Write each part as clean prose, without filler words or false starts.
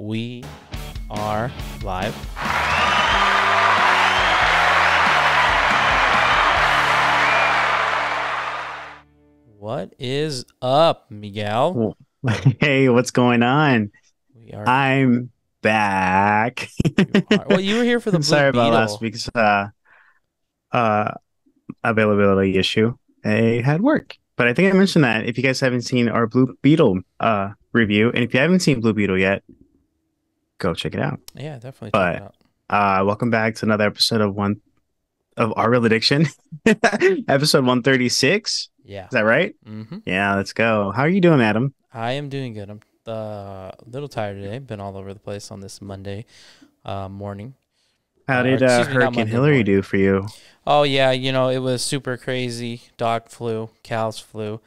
We are live. What is up, Miguel? Hey, what's going on? We are. I'm back. Well, you were here for the Blue Sorry about last Beetle. week's uh availability issue. I had work. But I think I mentioned that if you guys haven't seen our Blue Beetle review, and if you haven't seen Blue Beetle yet, go check it out. Yeah, definitely check it But out. welcome back to another episode of Our Real Addiction. Episode 136. Is Yeah. that right? Mm-hmm. Yeah, let's go. How are you doing, Adam? I am doing good. I'm a little tired today. Been all over the place on this Monday morning. How Or did excuse me, not Hurricane Monday Hillary morning. do for you? Oh yeah, it was super crazy. Dog flu, cows flu.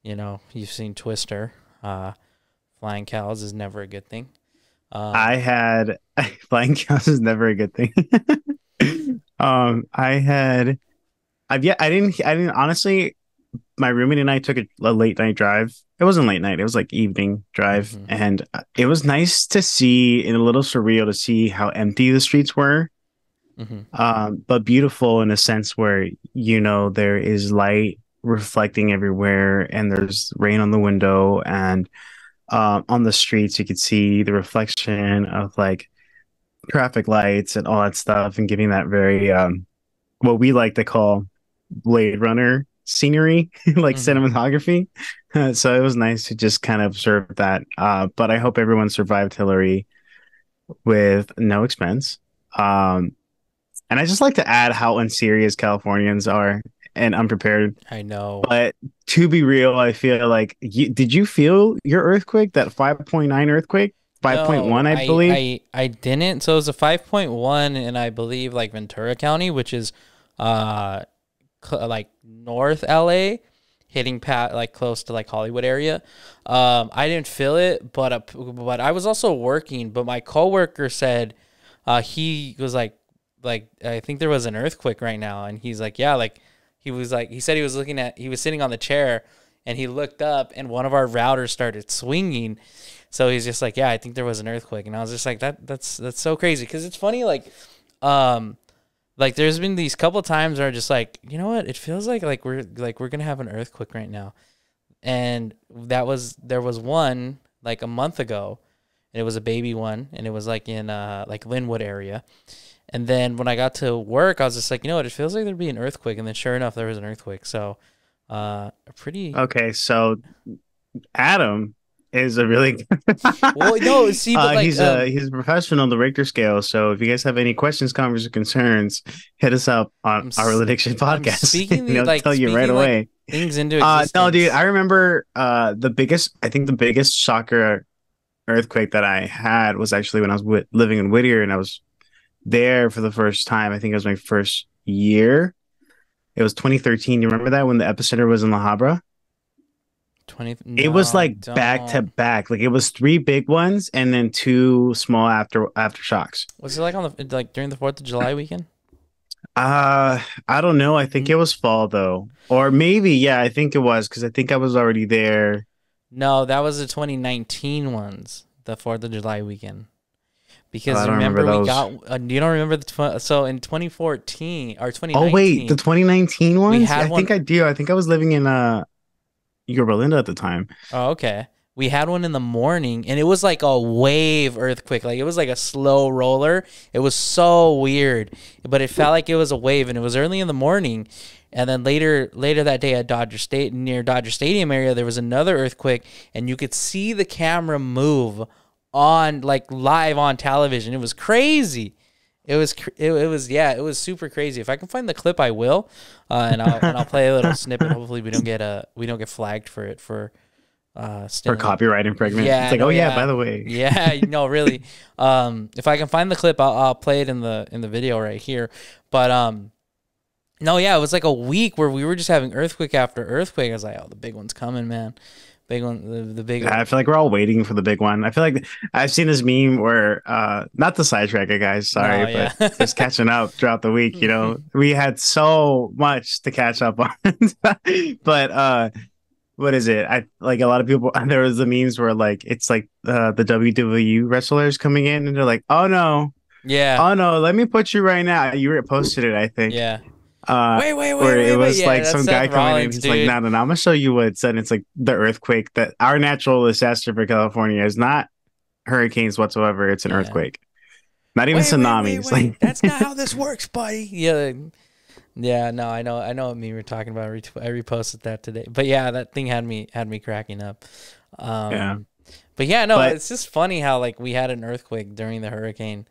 You've seen Twister. Flying cows is never a good thing. I had flying cows is never a good thing. I had I didn't honestly, my roommate and I took a late night drive. It wasn't late night, it was like evening drive, Mm-hmm. and it was nice to see and a little surreal to see how empty the streets were. Mm-hmm. But beautiful in a sense where there is light reflecting everywhere and there's rain on the window, and on the streets you could see the reflection of like traffic lights and all that stuff, and giving that very what we like to call Blade Runner scenery, like Mm-hmm. cinematography. So it was nice to just kind of observe that. But I hope everyone survived Hillary with no expense. Um, and I just like to add how unserious Californians are and unprepared. I know. But to be real, I feel like did you feel your earthquake, that 5.9 earthquake? No, 5.1, I believe. I didn't. So it was a 5.1 in, I believe, like Ventura County, which is uh like North LA, hitting like close to like Hollywood area. I didn't feel it, but I was also working. But my coworker said he was like I think there was an earthquake right now, and he's like, yeah, like he said he was sitting on the chair, and he looked up, and one of our routers started swinging. So he's just like, yeah, I think there was an earthquake, and I was just like, that's so crazy, because it's funny, um, like there's been these couple times where I'm just like, you know what, it feels like we're gonna have an earthquake right now, and there was one like a month ago, and it was a baby one, and it was like in like Linwood area, and then when I got to work, I was just like, you know what, it feels like there'd be an earthquake, and then sure enough, there was an earthquake. So, pretty. Okay, so Adam is a really Well, no, see, but he's a professional on the Richter scale. So if you guys have any questions, comments, or concerns, hit us up on I'm our s- Real Addiction I'm podcast. speaking And the I'll tell you right speaking like away. things into No, dude, existence. I remember I think the biggest shocker earthquake that I had was actually when I was living in Whittier, and I was there for the first time. I think it was my first year. It was 2013. You remember that when the epicenter was in La Habra? 20. It No, was I like back to don't. back. Like it was three big ones and then two small aftershocks. Was it like on the like during the 4th of July weekend? Uh, I don't know. I think N- it was fall though. Or maybe, yeah, I think it was because I think I was already there. No, that was the 2019 ones, the 4th of July weekend. Oh, I Because don't remember remember we those. got you don't remember so in 2014 or Oh wait, the 2019 2019 we ones? had I one. think I do. I think I was living in Yorba Linda at the time. Oh, okay. We had one in the morning, and it was like a wave earthquake. Like it was like a slow roller. It was so weird, but it felt like it was a wave, and it was early in the morning. And then later that day at Dodger State, near Dodger Stadium area, there was another earthquake, and you could see the camera move on like live on television. It was crazy. It was super crazy. If I can find the clip, I will, and I'll play a little snippet. Hopefully, we don't get flagged for it for For stealing. copyright infringement. It's Yeah, like, no, oh yeah, by yeah, the way. yeah, no, really. If I can find the clip, I'll play it in the video right here. But no, yeah, it was like a week where we were just having earthquake after earthquake. I was like, oh, the big one's coming, man. Big one, the big Yeah, one. I feel like we're all waiting for the big one. I feel like I've seen this meme where not the sidetrack it, guys, sorry, No, but yeah. just catching up throughout the week, we had so much to catch up on. But what is it? I like a lot of people. There was the memes where like it's like the WWE wrestlers coming in and they're like, Yeah, oh no, let me put you right now. You posted it, I think. yeah. Uh, Wait, wait, wait, where it wait, wait. was Yeah, like that's some Seth guy coming in. Rollins, He's like, dude. no, no, no, I'm gonna show you what it's and it's like the earthquake that our natural disaster for California is not hurricanes whatsoever. It's an Yeah. earthquake, not even Wait, wait, wait, tsunamis. wait. Like, That's not how this works, buddy. Yeah, yeah. No, I know what meme you're talking about. I reposted that today. But yeah, that thing had me cracking up. yeah, Um, but yeah, no, but it's just funny how like we had an earthquake during the hurricane.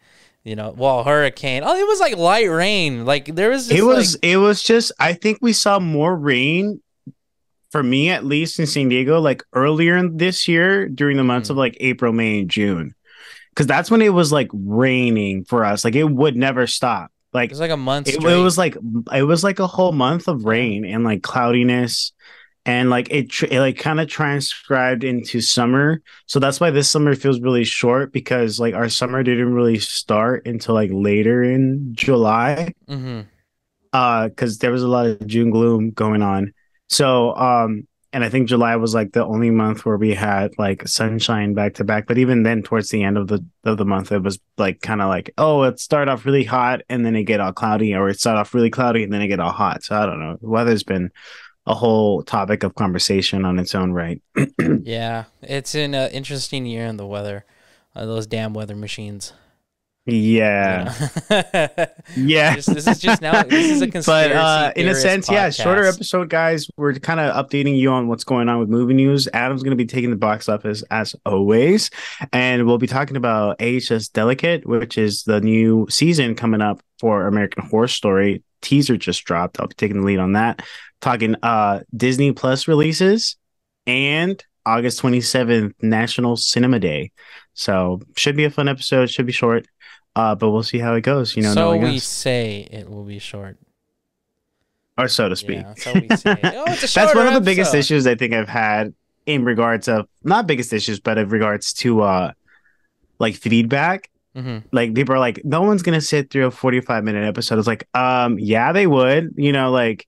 Well, hurricane. Oh, it was like light rain. Like there was just like. it was just I think we saw more rain for me at least in San Diego like earlier in this year during the months of Mhm. like April, May, and June. Because that's when it was like raining for us. Like it would never stop. It Like was like a month was straight. like it was like a whole month of Yeah. rain and like cloudiness and like it like kind of transcribed into summer. So that's why this summer feels really short because like our summer didn't really start until like later in July Mm-hmm. because there was a lot of June gloom going on. So and I think July was like the only month where we had like sunshine back to back. But even then, towards the end of the month, it was like kind of like, oh, it started off really hot and then it get all cloudy, or it started off really cloudy and then it get all hot. So I don't know. The weather's been a whole topic of conversation on its own right. Yeah, it's an interesting year in the weather. Those damn weather machines. You know, Yeah. Yeah. this is just now. This is a But conspiracy in a theorist sense, yeah, shorter podcast. episode, guys. We're kind of updating you on what's going on with movie news. Adam's going to be taking the box office as always, and we'll be talking about AHS Delicate, which is the new season coming up for American Horror Story. Teaser just dropped. I'll be taking the lead on that. Talking Disney Plus releases and August 27th National Cinema Day. So should be a fun episode, should be short. But we'll see how it goes, So knowing we us, say it will be short. or so to speak. Yeah, so we say. Oh, it's a That's shorter one of the biggest episode. issues I think I've had in regards of not biggest issues, but in regards to like feedback. Mm-hmm. Like people are like, no one's gonna sit through a 45-minute episode. It's like, yeah, they would. Like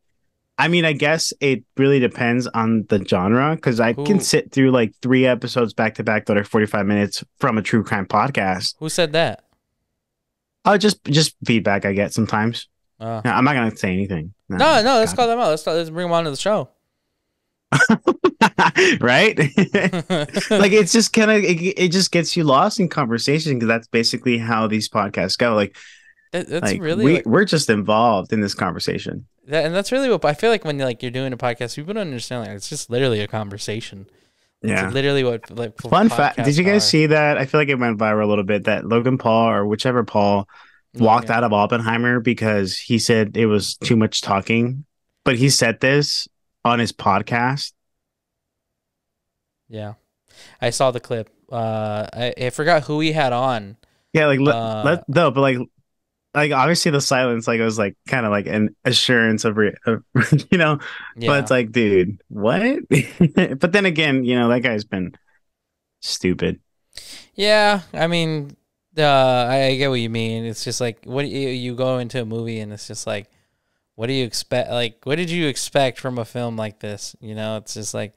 I mean, I guess it really depends on the genre because I can Who sit through like 3 episodes back to back that are 45 minutes from a true crime podcast. who said that? Oh, just feedback I get sometimes. Uh, No, I'm not gonna say anything. No, no, no. Let's God. call them out. Let's bring them onto the show. Right? Like That- it's just kind of it just gets you lost in conversation because that's basically how these podcasts go. that's Like really like we're just involved in this conversation. and that's really what I feel like when like you're doing a podcast. People don't understand like it's just literally a conversation. It's Yeah. literally what like Fun fact. Did podcasts you guys are. see that? I feel like it went viral a little bit that Logan Paul or whichever Paul No, walked yeah, out of Oppenheimer because he said it was too much talking. But he said this on his podcast. yeah. I saw the clip. I forgot who he had on. Yeah, like Uh, no, but like obviously the silence like it was like kind of like an assurance of you know but it's yeah, like dude what but then again that guy's been stupid. yeah. I mean, I get what you mean. It's just like what you go into a movie and it's just like, what do you expect? Like, what did you expect from a film like this? It's just like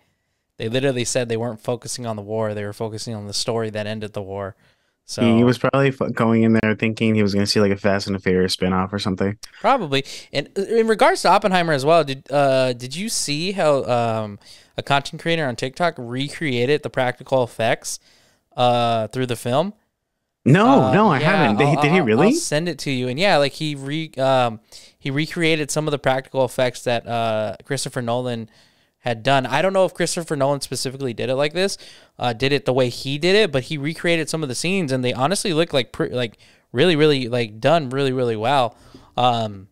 they literally said they weren't focusing on the war; they were focusing on the story that ended the war. He So was probably going in there thinking he was going to see like a Fast and the Furious spinoff or something. probably. And in regards to Oppenheimer as well, did you see how a content creator on TikTok recreated the practical effects through the film? No, I Yeah, haven't. Did he I'll really? send it to you. And yeah, like he recreated some of the practical effects that Christopher Nolan had done. I don't know if Christopher Nolan specifically did it like this, did it the way he did it, but he recreated some of the scenes, and they honestly look like like really, really like done really, really well. Um,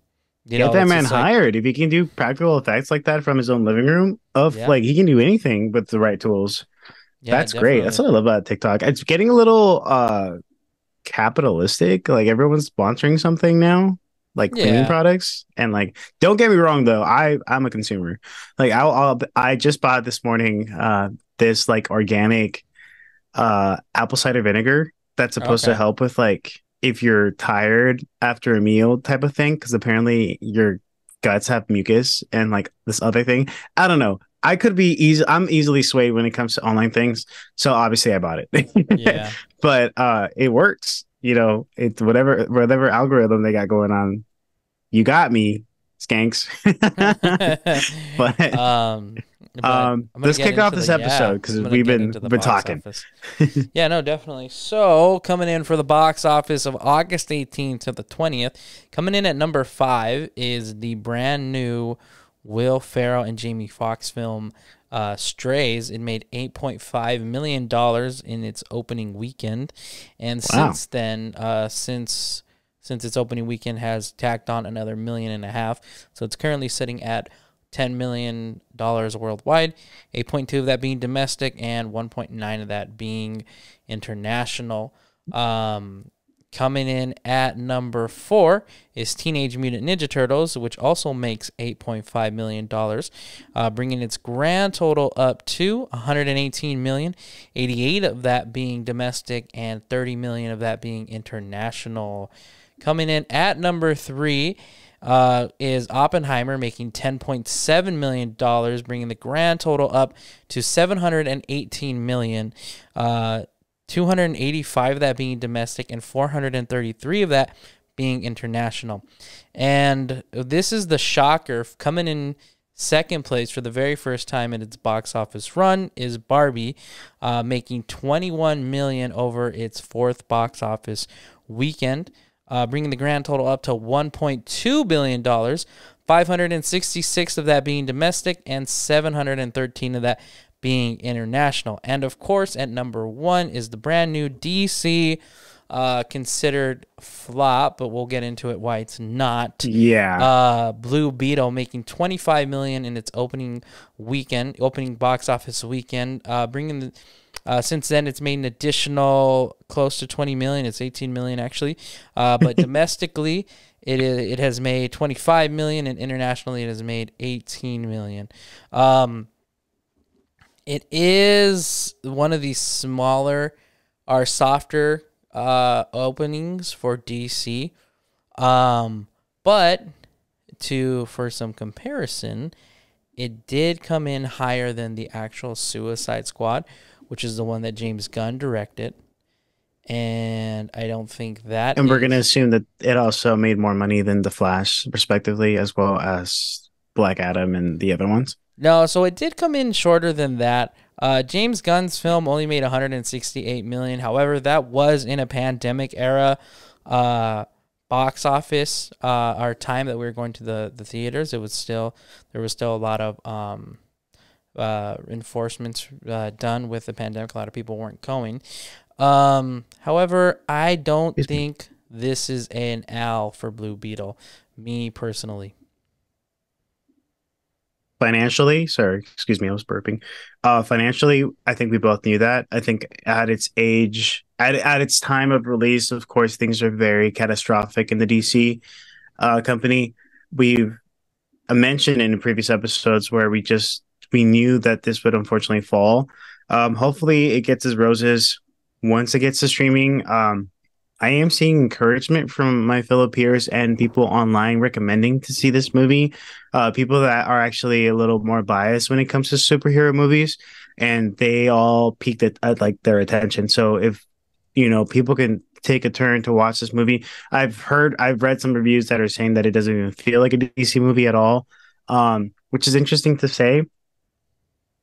Get that it's man just like hired. If he can do practical effects like that from his own living room, yeah, like he can do anything with the right tools. yeah, That's great. That's definitely, what I love about TikTok. It's getting a little capitalistic. Like everyone's sponsoring something now, like cleaning yeah, products. And like, don't get me wrong though, I'm a consumer. Like I just bought this morning this like organic apple cider vinegar that's supposed to okay, help with like if you're tired after a meal type of thing because apparently your guts have mucus and like this other thing. I don't know. I could be easy. I'm easily swayed when it comes to online things, so obviously I bought it. Yeah. But it works. You know, it's whatever algorithm they got going on. You got me, skanks. But um, but I'm gonna let's get kick off into the this episode yeah. because I'm gonna get into we've the been box talking. office. Yeah, no, definitely. So coming in for the box office of August 18th to the 20th, coming in at number 5 is the brand new Will Ferrell and Jamie Foxx film Strays. It made $8.5 million in its opening weekend, and Wow. since then, since its opening weekend has tacked on another $1.5 million, so it's currently sitting at $10 million worldwide, 8.2 of that being domestic and 1.9 of that being international. Coming in at number 4 is Teenage Mutant Ninja Turtles, which also makes $8.5 million, bringing its grand total up to $118 million, 88 of that being domestic and 30 million of that being international. Coming in at number 3 is Oppenheimer, making $10.7 million, bringing the grand total up to $718 million. 285 of that being domestic and 433 of that being international. And this is the shocker. Coming in second place for the very first time in its box office run is Barbie, making $21 million over its fourth box office weekend, bringing the grand total up to $1.2 billion, 566 of that being domestic and 713 of that being international. And of course, at number 1 is the brand new DC, considered flop, but we'll get into it why it's not. Yeah. Blue Beetle, making $25 million in its opening box office weekend, bringing the since then, it's made an additional close to 20 million. It's 18 million actually, but domestically, it has made 25 million, and internationally, it has made 18 million. It is one of the smaller or softer openings for DC, but for some comparison, it did come in higher than the actual Suicide Squad, which is the one that James Gunn directed. And I don't think that And we're going to is... assume that it also made more money than The Flash, respectively, as well as Black Adam and the other ones. No, so it did come in shorter than that. James Gunn's film only made 168 million. However, that was in a pandemic era box office. Our time that we were going to the theaters, there was still a lot of enforcements done with the pandemic. A lot of people weren't going. However, I don't think this is an L for Blue Beetle, me personally. Financially, sorry, excuse me, I was burping. Financially, I think we both knew that. I think at its age, at its time of release, of course, things are very catastrophic in the DC company. We've mentioned in previous episodes where we knew that this would unfortunately fall. Hopefully, it gets its roses once it gets to streaming. I am seeing encouragement from my fellow peers and people online recommending to see this movie. People that are actually a little more biased when it comes to superhero movies, and they all peaked at like their attention. So if people can take a turn to watch this movie, I've read some reviews that are saying that it doesn't even feel like a DC movie at all, which is interesting to say.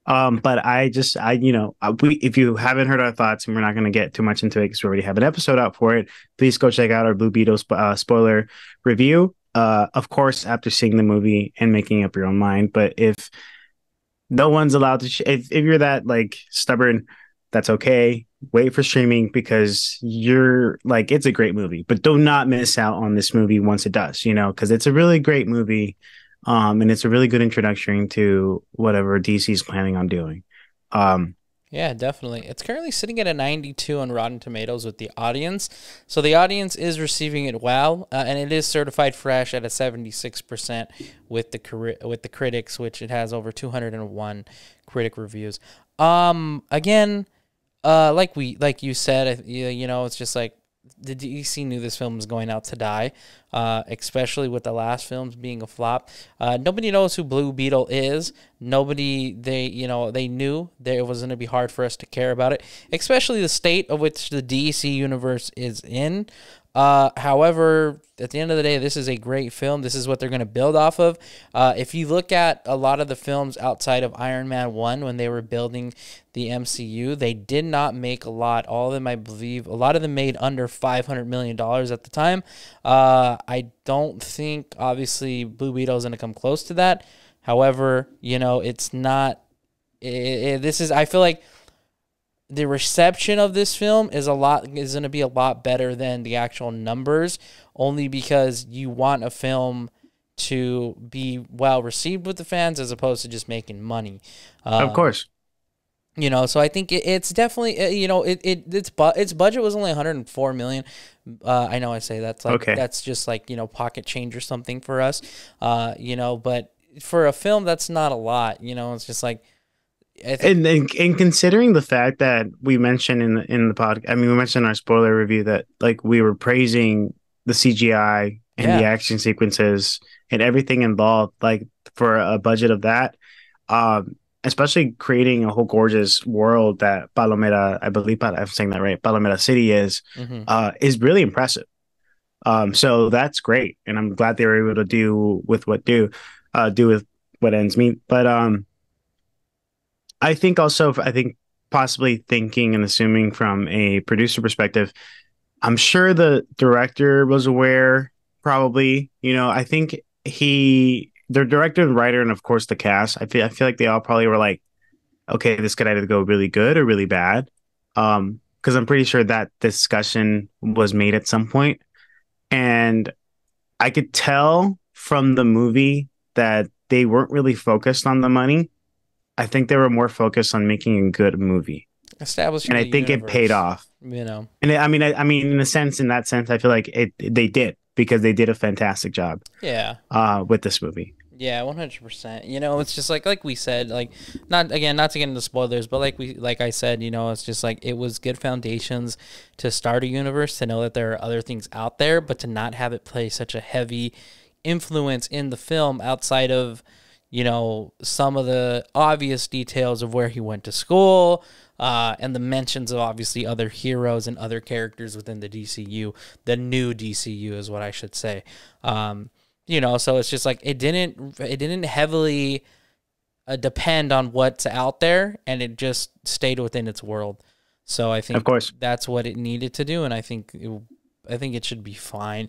But if you haven't heard our thoughts, and we're not going to get too much into it because we already have an episode out for it, please go check out our Blue Beetle spoiler review. Of course, after seeing the movie and making up your own mind. But if no one's allowed to, if you're that like stubborn, that's okay. Wait for streaming because it's a great movie, but do not miss out on this movie once it does, because it's a really great movie. And it's a really good introduction to whatever DC is planning on doing. Yeah, definitely. It's currently sitting at a 92 on Rotten Tomatoes with the audience. So the audience is receiving it well, and it is certified fresh at a 76% with the critics, which it has over 201 critic reviews. Again, like you said, it's just like the DC knew this film was going out to die, especially with the last films being a flop. Nobody knows who Blue Beetle is. Nobody, they knew that it was going to be hard for us to care about it, especially the state of which the DC universe is in. However, at the end of the day, this is a great film. This is what they're going to build off of. If you look at a lot of the films outside of Iron Man 1, when they were building the MCU, they did not make a lot. All of them, I believe, a lot of them made under $500 million at the time. I don't think, obviously, Blue Beetle is going to come close to that. However, it's not. I feel like the reception of this film is going to be a lot better than the actual numbers, only because you want a film to be well received with the fans as opposed to just making money. Of course. So I think it's definitely, its budget was only 104 million. I know I say that's like, Okay. that's just like, pocket change or something for us, but for a film, that's not a lot, it's just like, And considering the fact that we mentioned in the podcast, I mean, we mentioned in our spoiler review that like we were praising the CGI and the yeah. action sequences and everything involved, like for a budget of that, especially creating a whole gorgeous world that Palomera, I believe I'm saying that right, Palomera City Hmm. is really impressive. So that's great, and I'm glad they were able to do with what ends meet, but I think possibly thinking and assuming from a producer perspective, I'm sure the director was aware, probably. I think the director and writer, and of course the cast, I feel like they all probably were like, okay, this could either go really good or really bad. Because I'm pretty sure that discussion was made at some point. And I could tell from the movie that they weren't really focused on the money. I think they were more focused on making a good movie, Establishing and I the think it paid universe, off. you know. And I mean, in that sense, I feel like they did because they did a fantastic job Yeah. with this movie. Yeah, 100%. It's just like we said, like not to get into spoilers, but like I said, it's just like it was good foundations to start a universe, to know that there are other things out there, but to not have it play such a heavy influence in the film outside of, some of the obvious details of where he went to school, and the mentions of obviously other heroes and other characters within the DCU, the new DCU is what I should say. So it's just like it didn't heavily depend on what's out there, and it just stayed within its world. So I Of think course, that's what it needed to do, and I think it should be fine,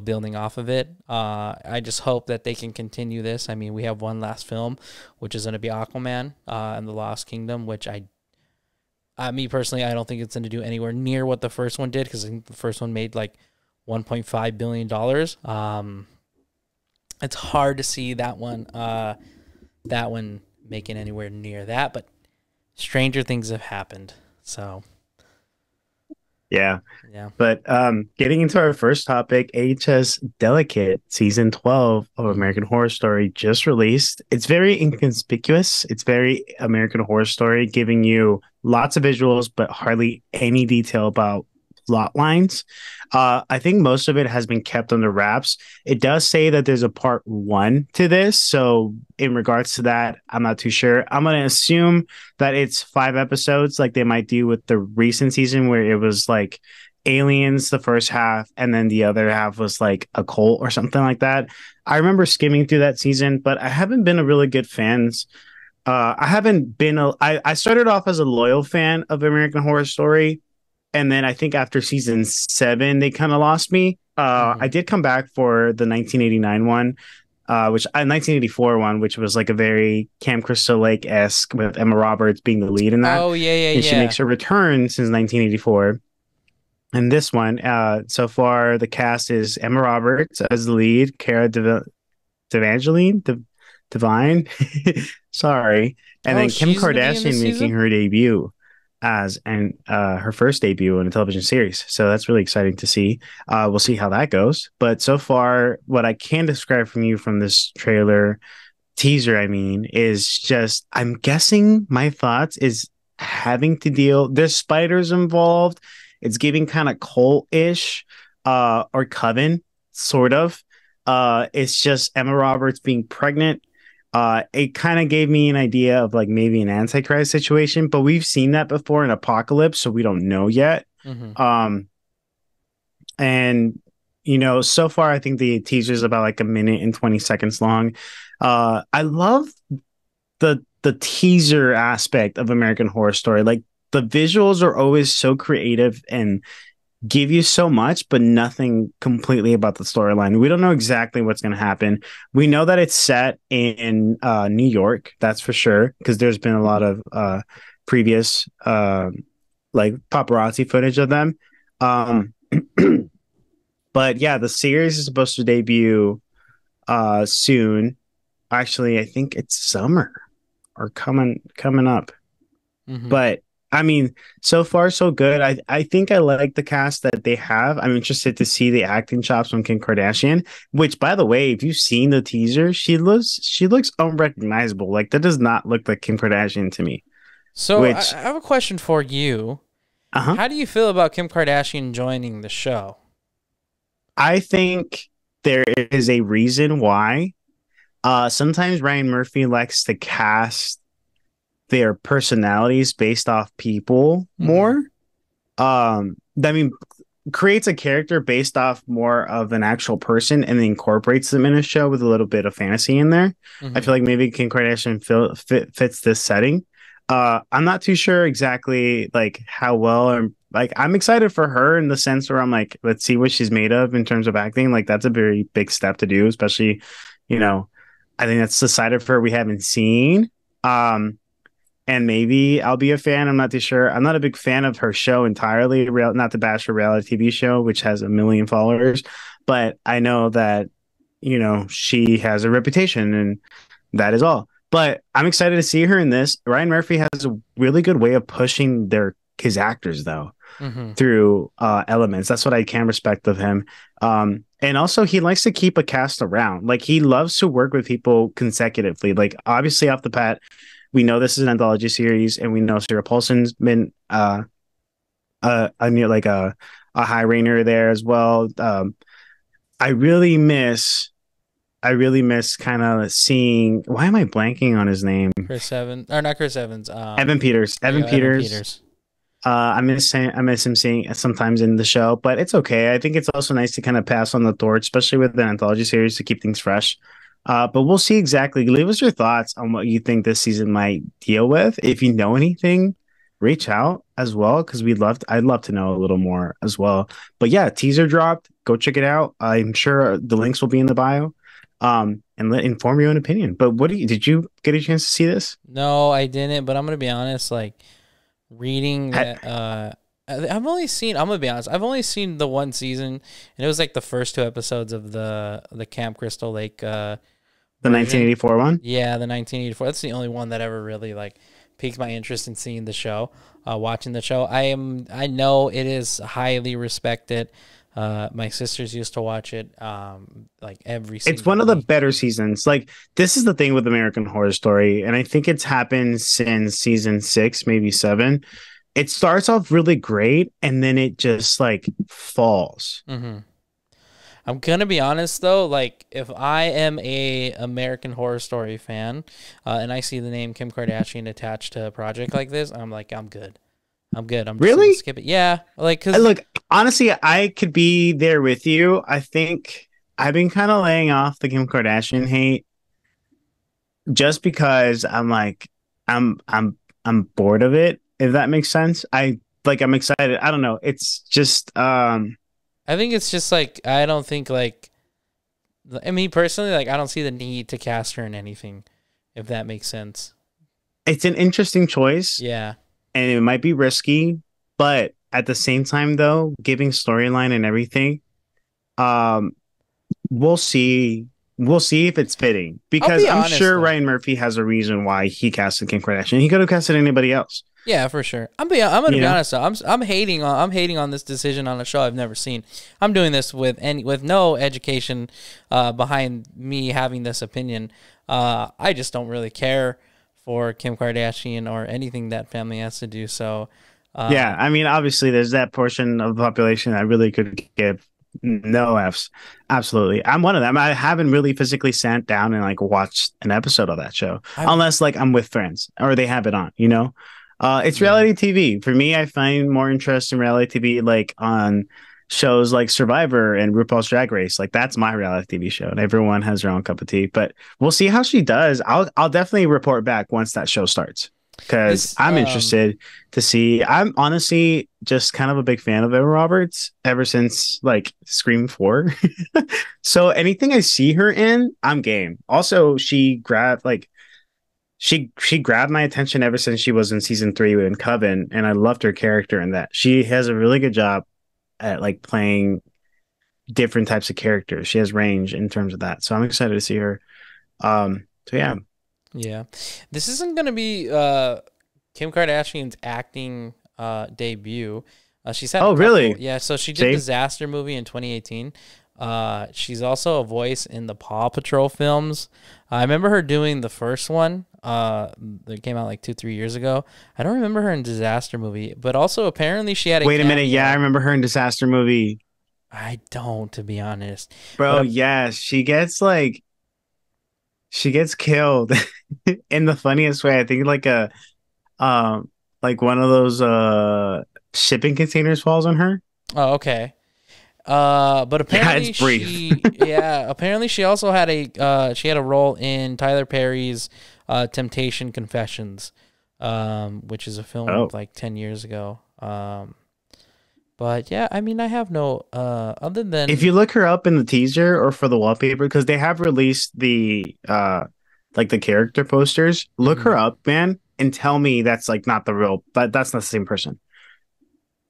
building off of it. I just hope that they can continue this. I mean, we have one last film, which is going to be Aquaman and the Lost Kingdom, which me personally, I don't think it's going to do anywhere near what the first one did, because I think the first one made like $1.5 billion. It's hard to see that one making anywhere near that, but stranger things have happened. So yeah. yeah. But getting into our first topic, HS Delicate season 12 of Mhm. American Horror Story just released. It's very inconspicuous. It's very American Horror Story, giving you lots of visuals, but hardly any detail about plot lines. I think most of it has been kept under wraps. It does say that there's a part one to this. So, in regards to that, I'm not too sure. I'm going to assume that it's 5 episodes, like they might do with the recent season, where it was like aliens the first half, and then the other half was like a cult or something like that. I remember skimming through that season, but I haven't been a really good fan. I haven't been I started off as a loyal fan of American Horror Story, and then I think after season 7 they kind of lost me. I Mhm. did come back for the 1989 one, 1984 one, which was like a very Camp Crystal Lake esque, with Emma Roberts being the lead in that, Oh yeah, yeah, and she yeah. makes her return since 1984. And this one, so far the cast is Emma Roberts as the lead, Devangeline, Divine, sorry, and Oh, then Kim she's gonna be in Kardashian this making season. her debut her first debut in a television series. So that's really exciting to see. We'll see how that goes. But so far, what I can describe from you from this teaser, I mean, is just, I'm guessing my thoughts is having to deal. There's spiders involved, It's giving kind of cult-ish, or Coven, sort of. It's just Emma Roberts being pregnant. It kind of gave me an idea of like maybe an Antichrist situation, but we've seen that before in Apocalypse, so we don't know yet. Mm-hmm. Um, and so far I think the teaser is about like a minute and 20 seconds long. I love the teaser aspect of American Horror Story. Like the visuals are always so creative and give you so much, but nothing completely about the storyline. We don't know exactly what's going to happen. We know that it's set in New York, that's for sure, because there's been a lot of previous like paparazzi footage of them. Um, but yeah, the series is supposed to debut soon. Actually, I think it's summer or coming up. Mm-hmm. But I mean, so far so good. I think I like the cast that they have. I'm interested to see the acting chops from Kim Kardashian, which by the way, if you've seen the teaser, she looks unrecognizable. Like that does not look like Kim Kardashian to me. So Which I have a question for you. uh-huh. How do you feel about Kim Kardashian joining the show? I think there is a reason why. Sometimes Ryan Murphy likes to cast their personalities based off people Mm-hmm. more. I mean, creates a character based off more of an actual person and then incorporates them in a show with a little bit of fantasy in there. I Mm-hmm. feel like maybe Kim Kardashian fits this setting. I'm not too sure exactly like how well, or like I'm excited for her in the sense where I'm like, let's see what she's made of in terms of acting. Like that's a very big step to do, especially, you know, I think that's the side of her we haven't seen. Um, and maybe I'll be a fan. I'm not too sure. I'm not a big fan of her show entirely. Not to bash her reality TV show, which has a million followers, but I know that she has a reputation, and that is all. But I'm excited to see her in this. Ryan Murphy has a really good way of pushing his actors though Mm-hmm. through elements. That's what I can respect of him. And also he likes to keep a cast around. Like he loves to work with people consecutively. Like obviously off the bat, we know this is an anthology series, and we know Sarah Paulson's been a near like a high rainer there as well. I really miss I really miss kind of seeing. Why am I blanking on his name? Chris Evans, or not Chris Evans. Evan Peters. There you Evan go, Evan Peters. Peters. I miss him seeing sometimes in the show, but it's okay. I think it's also nice to kind of pass on the torch, especially with an anthology series to keep things fresh. But we'll see exactly. Leave us your thoughts on what you think this season might deal with. If you know anything, reach out as well because I'd love to know a little more as well. But yeah, teaser dropped. Go check it out. I'm sure the links will be in the bio. And inform your own opinion. But did you get a chance to see this? No, I didn't. But I'm gonna be honest. Like reading Ha- that. I've only seen. I'm gonna be honest. I've only seen the one season, and it was like the first two episodes of the Camp Crystal Lake the version. 1984 one? Yeah, the 1984. That's the only one that ever really like piqued my interest in seeing the show, watching the show. I know it is highly respected. My sisters used to watch it like every It's single one of the week. better seasons. Like this is the thing with American Horror Story, and I think it's happened since season 6, maybe 7. It starts off really great, and then it just like falls. Mm-hmm. I'm gonna be honest though, like if I am a American Horror Story fan, and I see the name Kim Kardashian attached to a project like this, I'm like, I'm good. I'm good. I'm just gonna Really? skip it. Yeah, like cause Look, honestly, I could be there with you. I think I've been kind of laying off the Kim Kardashian hate just because I'm like I'm bored of it, if that makes sense. I'm excited. I don't know. It's just I think it's just like I don't think like I mean personally, like I don't see the need to cast her in anything, if that makes sense. it's an interesting choice Yeah. and it might be risky, but at the same time though, giving storyline and everything, um we'll see. We'll see if it's fitting I'll because be I'm honest sure though. Ryan Murphy has a reason why he casted Kim Kardashian. He could have casted anybody else. Yeah, for sure. I'm gonna You be know, honest though. I'm hating on this decision on a show I've never seen. I'm doing this with no education behind me having this opinion. I just don't really care for Kim Kardashian or anything that family has to do. So Yeah, I mean, obviously, there's that portion of the population that really could give no Fs. Absolutely. I'm one of them. I haven't really physically sat down and like watched an episode of that show I'm unless like I'm with friends or they have it on, you know? It's yeah. reality TV. For me, I find more interest in reality TV like on shows like Survivor and RuPaul's Drag Race. Like that's my reality TV show, and everyone has their own cup of tea. But we'll see how she does. I'll definitely report back once that show starts because This I'm interested to see. I'm honestly just kind of a big fan of Emma Roberts ever since like Scream 4. So anything I see her in, I'm game. Also, she grabbed my attention ever since she was in season 3 in Coven, and I loved her character in that. She has a really good job at like playing different types of characters. She has range in terms of that. So I'm excited to see her. So yeah. Yeah. This isn't going to be Kim Kardashian's acting debut. She's had a Oh, couple. really? Yeah, so she did See? Disaster movie in 2018. She's also a voice in the Paw Patrol films. I remember her doing the first one that came out like 2, 3 years ago. I don't remember her in Disaster movie, but also apparently she had a Wait a minute. Yeah, I cameo. remember her in Disaster Movie. I don't, to be honest. But Bro, yeah, she gets killed in the funniest way. I think um like one of those shipping containers falls on her. oh, okay. But Yeah, it's apparently brief. apparently she also had she had a role in Tyler Perry's Temptation Confessions, which is a film Oh. like 10 years ago. But yeah, I mean, I have no other If than you look her up in the teaser or for the wallpaper, because they have released the like the character posters, look mhm. her up, man, and tell me that's like not the real, but that's not the same person.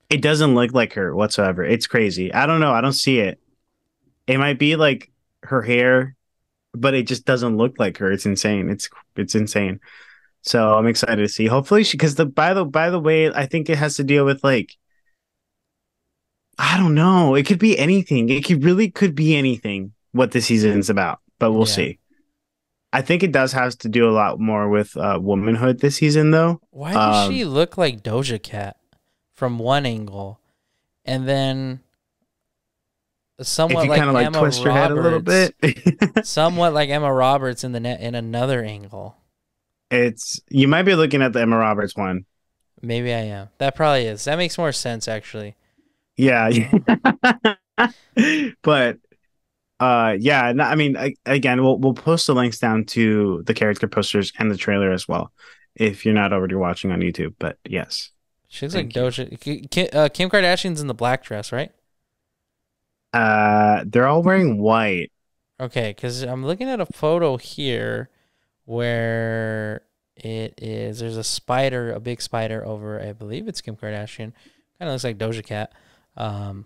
It doesn't look like her whatsoever. It's crazy. I don't know. I don't see it. It might be like her hair, but it just doesn't look like her. It's insane. It's insane. So I'm excited to see. Hopefully she because the by the way, I think it has to deal with like I don't know. It could be anything. Could be anything what the season's about, but we'll Yeah. see. I think it does have to do a lot more with womanhood this season though. Why does she Um look like Doja Cat from one angle, and then if somewhat you like kind of like Emma twist your head a little Roberts, bit, somewhat like Emma Roberts in the net in another angle? it's you might be looking at the Emma Roberts one. Maybe I am. That probably is. That makes more sense, actually. Yeah. But yeah, no, I mean again, we'll post the links down to the character posters and the trailer as well if you're not already watching on YouTube, but yes. She looks like Thank you. Doja. Kim Kardashian's in the black dress, right? They're all wearing white. Okay, because I'm looking at a photo here where it is. There's a spider, a big spider over. I believe it's Kim Kardashian. Kind of looks like Doja Cat. Um,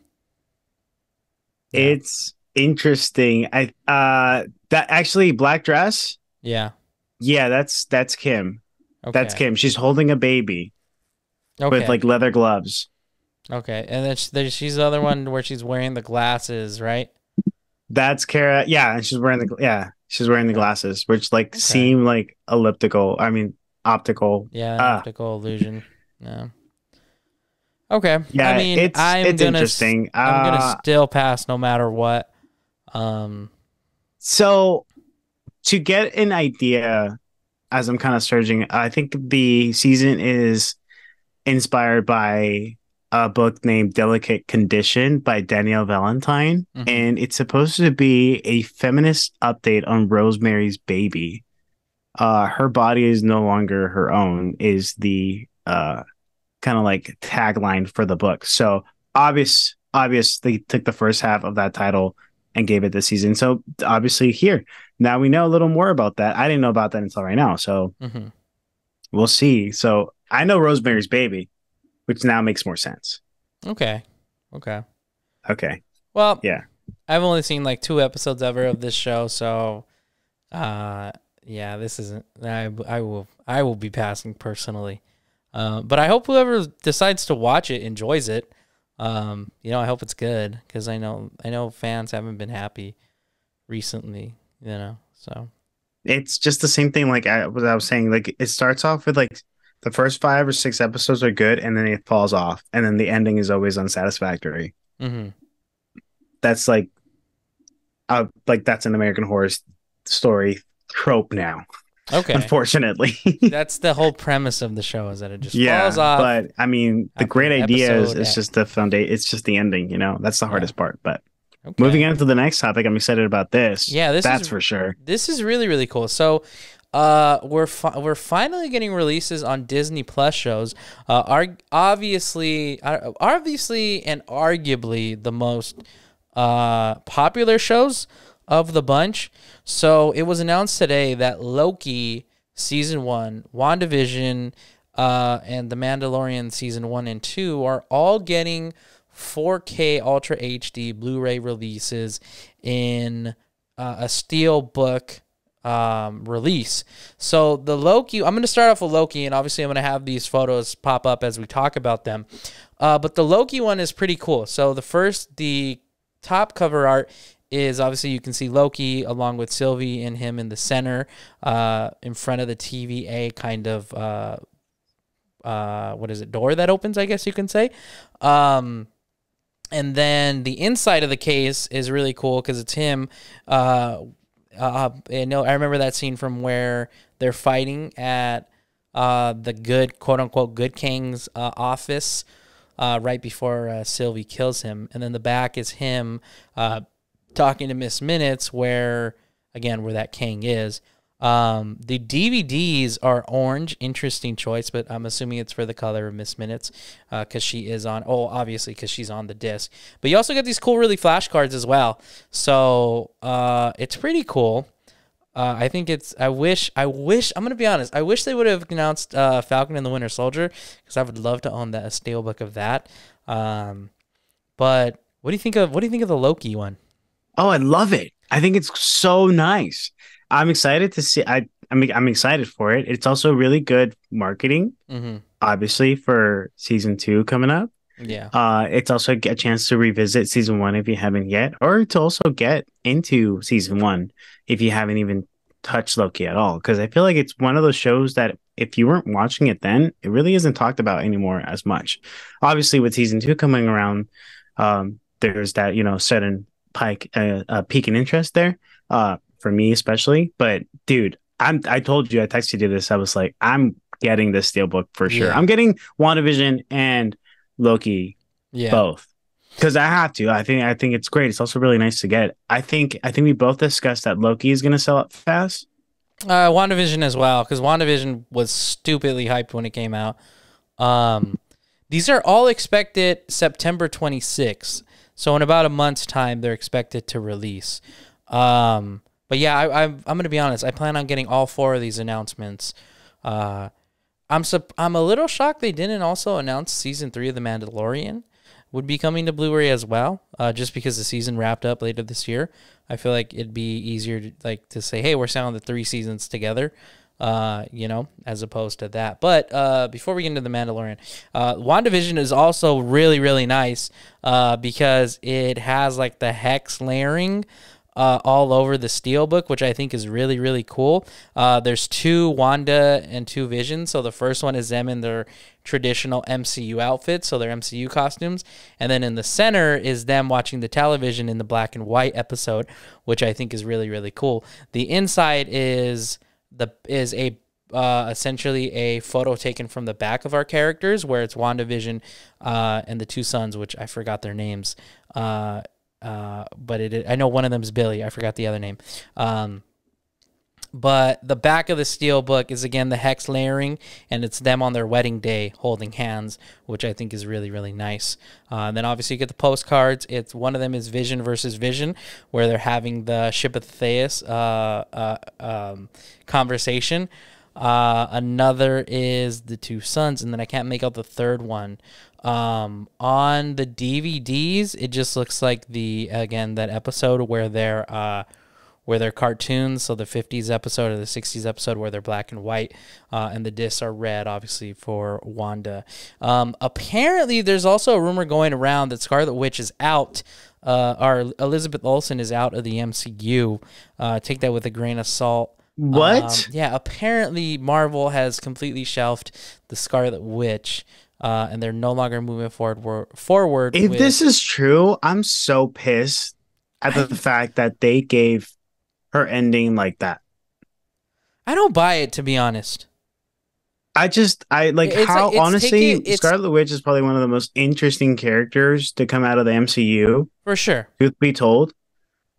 yeah, It's interesting. I that actually black dress. yeah. Yeah, that's Kim. That's Okay, Kim. She's holding a baby with okay, like leather gloves. okay. And then she's the other one where she's wearing the glasses, right? That's Kara. Yeah, and she's wearing the Okay, glasses, which like okay. seem like elliptical. I mean optical. Yeah, an optical illusion. Yeah. Okay. I Yeah, mean, it's interesting. I'm gonna still pass no matter what. Um. So to get an idea, as I'm kind of searching, I think the season is inspired by a book named Delicate Condition by Danielle Valentine, Mhm. and it's supposed to be a feminist update on Rosemary's Baby. Her body is no longer her own is the kind of like tagline for the book. So obvious they took the first half of that title and gave it the season. So obviously here now we know a little more about that. I didn't know about that until right now. So Mhm. we'll see. So I know Rosemary's Baby, which now makes more sense. Okay. Okay. Okay. Well, Yeah. I've only seen like 2 episodes ever of this show, so uh, yeah, this isn't. I will be passing personally. But I hope whoever decides to watch it enjoys it. I hope it's good because I know fans haven't been happy recently. So It's just the same thing like what I was saying. Like it starts off with like The first 5 or 6 episodes are good, and then it falls off, and then the ending is always unsatisfactory. Mm-hmm. That's like that's an American Horror Story trope now, Okay. unfortunately. That's the whole premise of the show, is that it just falls Yeah, off but I mean, the after great idea is episode it's X. just the foundation. It's just the ending. That's the Yeah. hardest part. But moving Okay. on to the next topic, I'm excited about this. Yeah, That's for sure. this is really really cool. So, we're finally getting releases on Disney Plus shows. Obviously, and arguably the most popular shows of the bunch. So it was announced today that Loki season 1, WandaVision, and The Mandalorian season 1 and 2 are all getting 4K Ultra HD Blu-ray releases in a Steelbook release. So the Loki, I'm going to start off with Loki, and obviously I'm going to have these photos pop up as we talk about them. But the Loki one is pretty cool. So the top cover art is obviously you can see Loki along with Sylvie and him in the center, in front of the TVA kind of what is it, door that opens, I guess you can say. And then the inside of the case is really cool because it's him. I remember that scene from where they're fighting at the good, quote unquote, good king's office right before Sylvie kills him. And then the back is him talking to Miss Minutes, where that king is. The DVDs are orange, interesting choice, but I'm assuming it's for the color of Miss Minutes, because she is on. Oh, obviously, because she's on the disc. But you also get these cool, really flashcards as well. So it's pretty cool. I think it's. I wish. I'm gonna be honest. I wish they would have announced Falcon and the Winter Soldier, because I would love to own that, a steelbook of that. But what do you think of the Loki one? Oh, I love it. I think it's so nice. I'm excited to see. I'm excited for it. It's also really good marketing, obviously, for season 2 coming up. Yeah. It's also a chance to revisit season 1 if you haven't yet, or to also get into season 1 if you haven't even touched Loki at all. Because I feel like it's one of those shows that if you weren't watching it then, it really isn't talked about anymore as much. Obviously, with season 2 coming around, there's that sudden peak in interest there. For me especially. But dude, I told you, I texted you this. I was like, I'm getting this steelbook for sure. Yeah. I'm getting WandaVision and Loki both. Because I have to. I think it's great. It's also really nice to get. I think we both discussed that Loki is gonna sell out fast. WandaVision as well, because WandaVision was stupidly hyped when it came out. These are all expected September 26th. So in about a month's time, they're expected to release. But yeah, I'm gonna be honest. I plan on getting all 4 of these announcements. I'm a little shocked they didn't also announce season 3 of The Mandalorian would be coming to Blu-ray as well. Just because the season wrapped up later this year, I feel like it'd be easier to say, hey, we're selling the 3 seasons together. As opposed to that. But before we get into The Mandalorian, WandaVision is also really, really nice because it has like the hex layering all over the steelbook, which I think is really, really cool. There's 2 Wanda and 2 Vision. So the first one is them in their traditional MCU outfits, so their MCU costumes. And then in the center is them watching the television in the black and white episode, which I think is really, really cool. The inside is essentially a photo taken from the back of our characters, where it's WandaVision and the 2 sons, which I forgot their names. But I know one of them is Billy. I forgot the other name. But the back of the steelbook is again the hex layering, and it's them on their wedding day holding hands, which I think is really, really nice. And then obviously you get the postcards. It's one of them is Vision versus Vision, where they're having the Ship of Theus conversation. Another is the 2 sons, and then I can't make out the third one. On the DVDs, it just looks like that episode where they're cartoons, so the 50s episode or the 60s episode where they're black and white, and the discs are red, obviously, for Wanda. Apparently, there's also a rumor going around that Scarlet Witch is out, or Elizabeth Olsen is out of the MCU. Take that with a grain of salt. What? Yeah, apparently Marvel has completely shelved the Scarlet Witch, and they're no longer moving forward If with. this is true, I'm so pissed at the I fact that they gave her ending like that. I don't buy it, to be honest. I like It's like how it's taking honestly it's Scarlet Witch is probably one of the most interesting characters to come out of the MCU. for sure. Truth be told,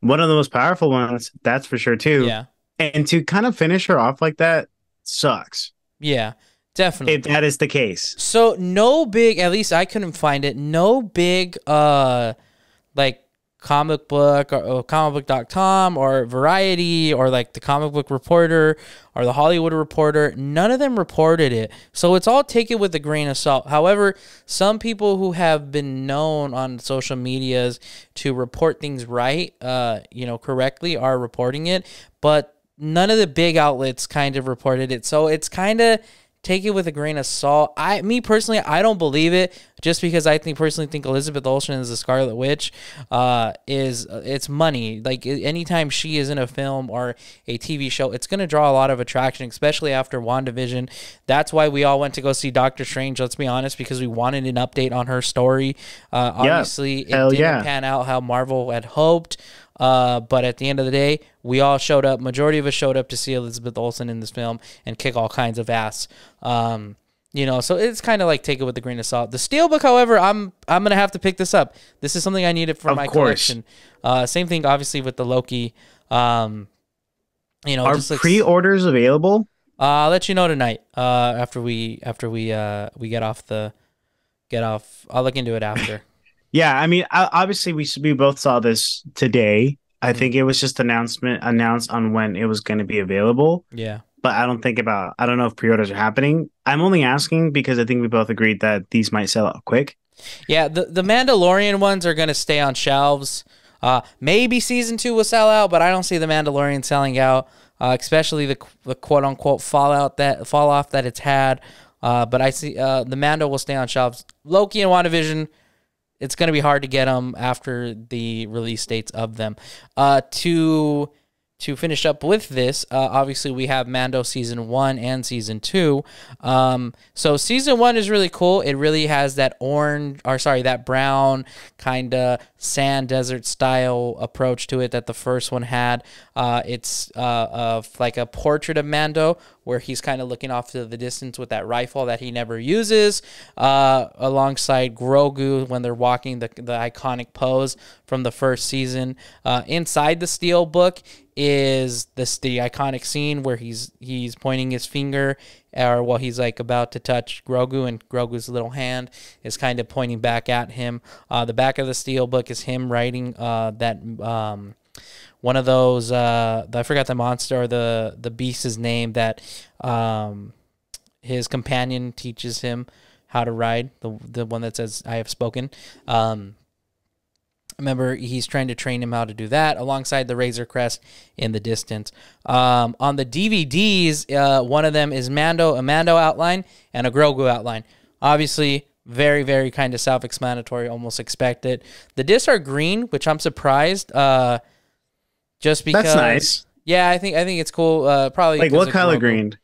one of the most powerful ones, that's for sure too. Yeah, And to kind of finish her off like that sucks. yeah, definitely. If that is the case. So no big, at least I couldn't find it. No big like comic book or comicbook.com or Variety or like the Comic Book Reporter or the Hollywood Reporter, none of them reported it. So it's all taken with a grain of salt. However, some people who have been known on social medias to report things right, correctly are reporting it, but none of the big outlets kind of reported it. So it's kind of take it with a grain of salt. Me personally, I don't believe it just because I personally think Elizabeth Olsen as the Scarlet Witch it's money. Like anytime she is in a film or a TV show, it's going to draw a lot of attraction, especially after WandaVision. That's why we all went to go see Doctor Strange, let's be honest, because we wanted an update on her story. Obviously, it didn't pan out how Marvel had hoped. But at the end of the day, we all showed up. Majority of us showed up to see Elizabeth Olsen in this film and kick all kinds of ass. So it's kind of like take it with a grain of salt. The Steelbook, however, I'm gonna have to pick this up. This is something I needed for my collection. Same thing, obviously, with the Loki. Are pre-orders available? I'll let you know tonight. After we get off. I'll look into it after. Yeah, I mean, obviously we both saw this today. I think it was just announced on when it was going to be available. Yeah. But I don't know if pre-orders are happening. I'm only asking because I think we both agreed that these might sell out quick. Yeah, the Mandalorian ones are going to stay on shelves. Maybe season 2 will sell out, but I don't see the Mandalorian selling out, especially the quote unquote fall off that it's had. But I see the Mando will stay on shelves. Loki and WandaVision, it's going to be hard to get them after the release dates of them. To finish up with this, obviously we have Mando season 1 and season 2. So season 1 is really cool. It really has that that brown kind of sand desert style approach to it that the first one had. It's like a portrait of Mando where he's kind of looking off to the distance with that rifle that he never uses, alongside Grogu when they're walking the iconic pose from the first season. Inside the Steel Book is the iconic scene where he's pointing his finger, or he's like about to touch Grogu, and Grogu's little hand is kind of pointing back at him. The back of the Steel Book is him writing one of those I forgot the monster or the beast's name that his companion teaches him how to ride, the one that says I have spoken. Remember, he's trying to train him how to do that alongside the Razor Crest in the distance. On the DVDs, one of them is a Mando outline and a Grogu outline. Obviously, very, very kind of self-explanatory, almost expected. The discs are green, which I'm surprised. Just because that's nice. Yeah, I think it's cool. Probably like what color green?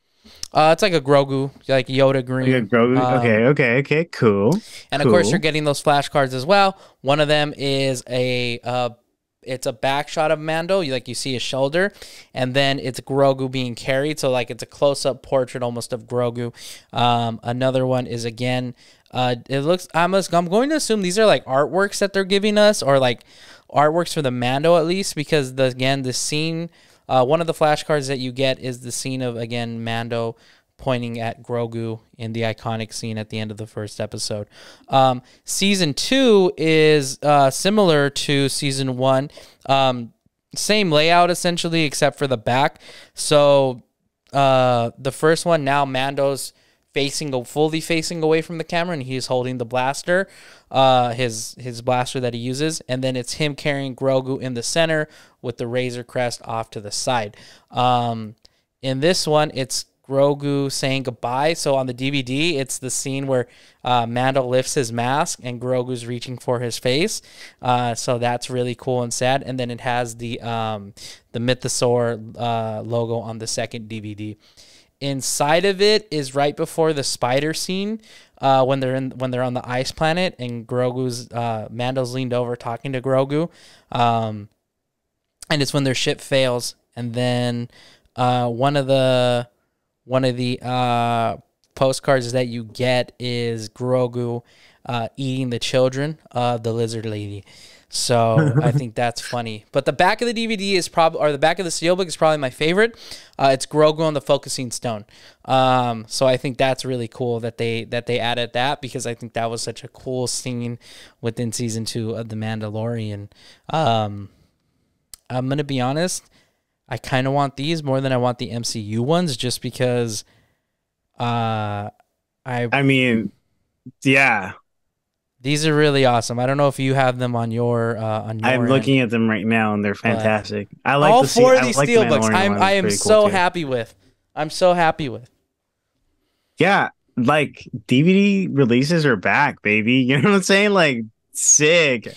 It's like a Grogu, like Yoda green. Like a Grogu. Okay, cool. And of course, you're getting those flashcards as well. One of them is it's a back shot of Mando, you see his shoulder, and then it's Grogu being carried, so like it's a close-up portrait almost of Grogu. Another one is again, it looks. I'm going to assume these are like artworks that they're giving us, or like artworks for the Mando at least, because the scene. One of the flashcards that you get is the scene of, again, Mando pointing at Grogu in the iconic scene at the end of the first episode. Season 2 is similar to Season 1. Same layout, essentially, except for the back. So the first one, now Mando's fully facing away from the camera, and he's holding the blaster, his blaster that he uses, and then it's him carrying Grogu in the center with the Razor Crest off to the side. In this one, it's Grogu saying goodbye. So on the DVD, it's the scene where Mando lifts his mask and Grogu's reaching for his face. So that's really cool and sad. And then it has the Mythosaur logo on the second DVD. Inside of it is right before the spider scene, when they're on the ice planet and Grogu's Mando's leaned over talking to Grogu, and it's when their ship fails, and then one of the postcards that you get is Grogu eating the children of the lizard lady. So I think that's funny. But the back of the DVD is or the back of the steelbook is probably my favorite. It's Grogu on the focusing stone. So I think that's really cool that they added that, because I think that was such a cool scene within season 2 of The Mandalorian. I'm gonna be honest, I kind of want these more than I want the MCU ones, just because I mean, yeah. These are really awesome. I don't know if you have them on your I'm looking at them right now, and they're fantastic. I like all four of these like steelbooks. I am so cool happy with. I'm so happy with. Yeah, like DVD releases are back, baby. You know what I'm saying? Like, sick.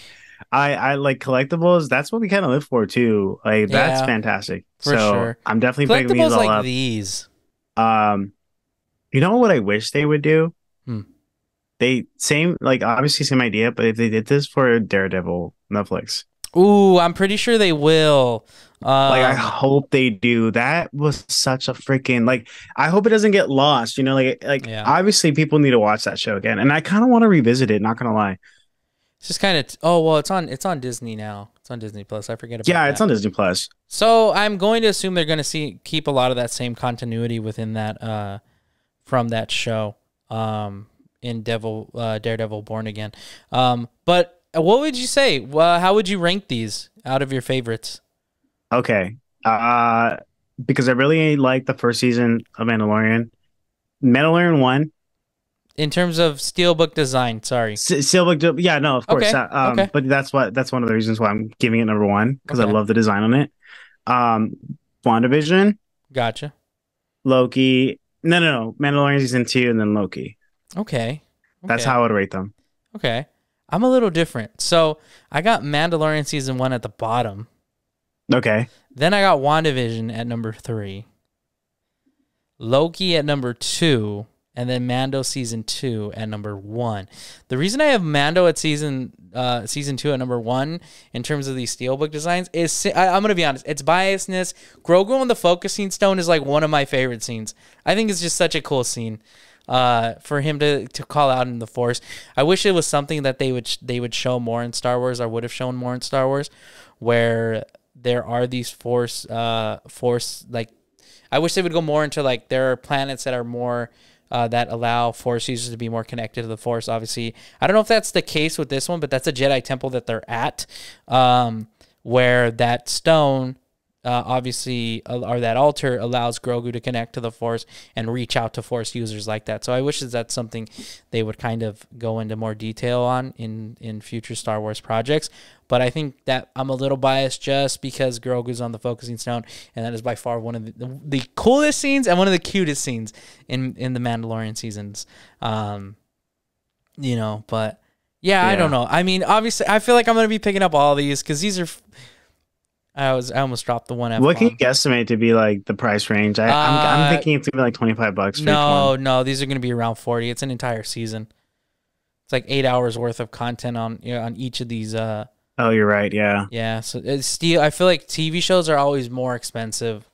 I like collectibles. That's what we kind of live for too. Like, that's fantastic. For sure. I'm definitely picking these all like up. These. You know what I wish they would do? Hmm. Obviously same idea, but if they did this for Daredevil Netflix. Ooh, I'm pretty sure they will. I hope they do. That was such a freaking, like, I hope it doesn't get lost, you know, obviously people need to watch that show again, and I kind of want to revisit it, not gonna lie. It's just kind of, it's on Disney now. It's on Disney Plus. I forget about that. Yeah, it's on Disney Plus. So I'm going to assume they're going to keep a lot of that same continuity within that from that show. In Daredevil Born Again. But what would you say? How would you rank these out of your favorites? Okay. Because I really like the first season of Mandalorian. Mandalorian 1. In terms of steelbook design, sorry. Steelbook, yeah, no, of course. Okay. Okay. But that's one of the reasons why I'm giving it number 1, because I love the design on it. WandaVision. Gotcha. Loki. No. Mandalorian season 2 and then Loki. Okay. That's how I would rate them. Okay. I'm a little different. So I got Mandalorian season 1 at the bottom. Okay. Then I got WandaVision at number 3. Loki at number 2. And then Mando season 2 at number 1. The reason I have Mando at season 2 at number 1 in terms of these steelbook designs is, I'm going to be honest, it's biasness. Grogu on the focusing stone is like one of my favorite scenes. I think it's just such a cool scene. For him to call out in the Force. I wish it was something that they would show more in Star Wars, or would have shown more in Star Wars, where there are these Force like, I wish they would go more into, like, there are planets that are more that allow Force users to be more connected to the Force. Obviously, I don't know if that's the case with this one, but that's a Jedi temple that they're at, where that stone, obviously, or that altar allows Grogu to connect to the Force and reach out to Force users like that. So I wish that's something they would kind of go into more detail on in future Star Wars projects. But I think that I'm a little biased just because Grogu's on the focusing stone, and that is by far one of the coolest scenes and one of the cutest scenes in the Mandalorian seasons. You know, but yeah, I don't know. I mean, obviously, I feel like I'm going to be picking up all these because these are... I almost dropped the one F-bomb. What can you guesstimate to be like the price range? I'm thinking it's gonna be like $25 for each one. These are gonna be around 40. It's an entire season. It's like 8 hours worth of content on each of these. Oh, you're right. Yeah. Yeah. So I feel like TV shows are always more expensive,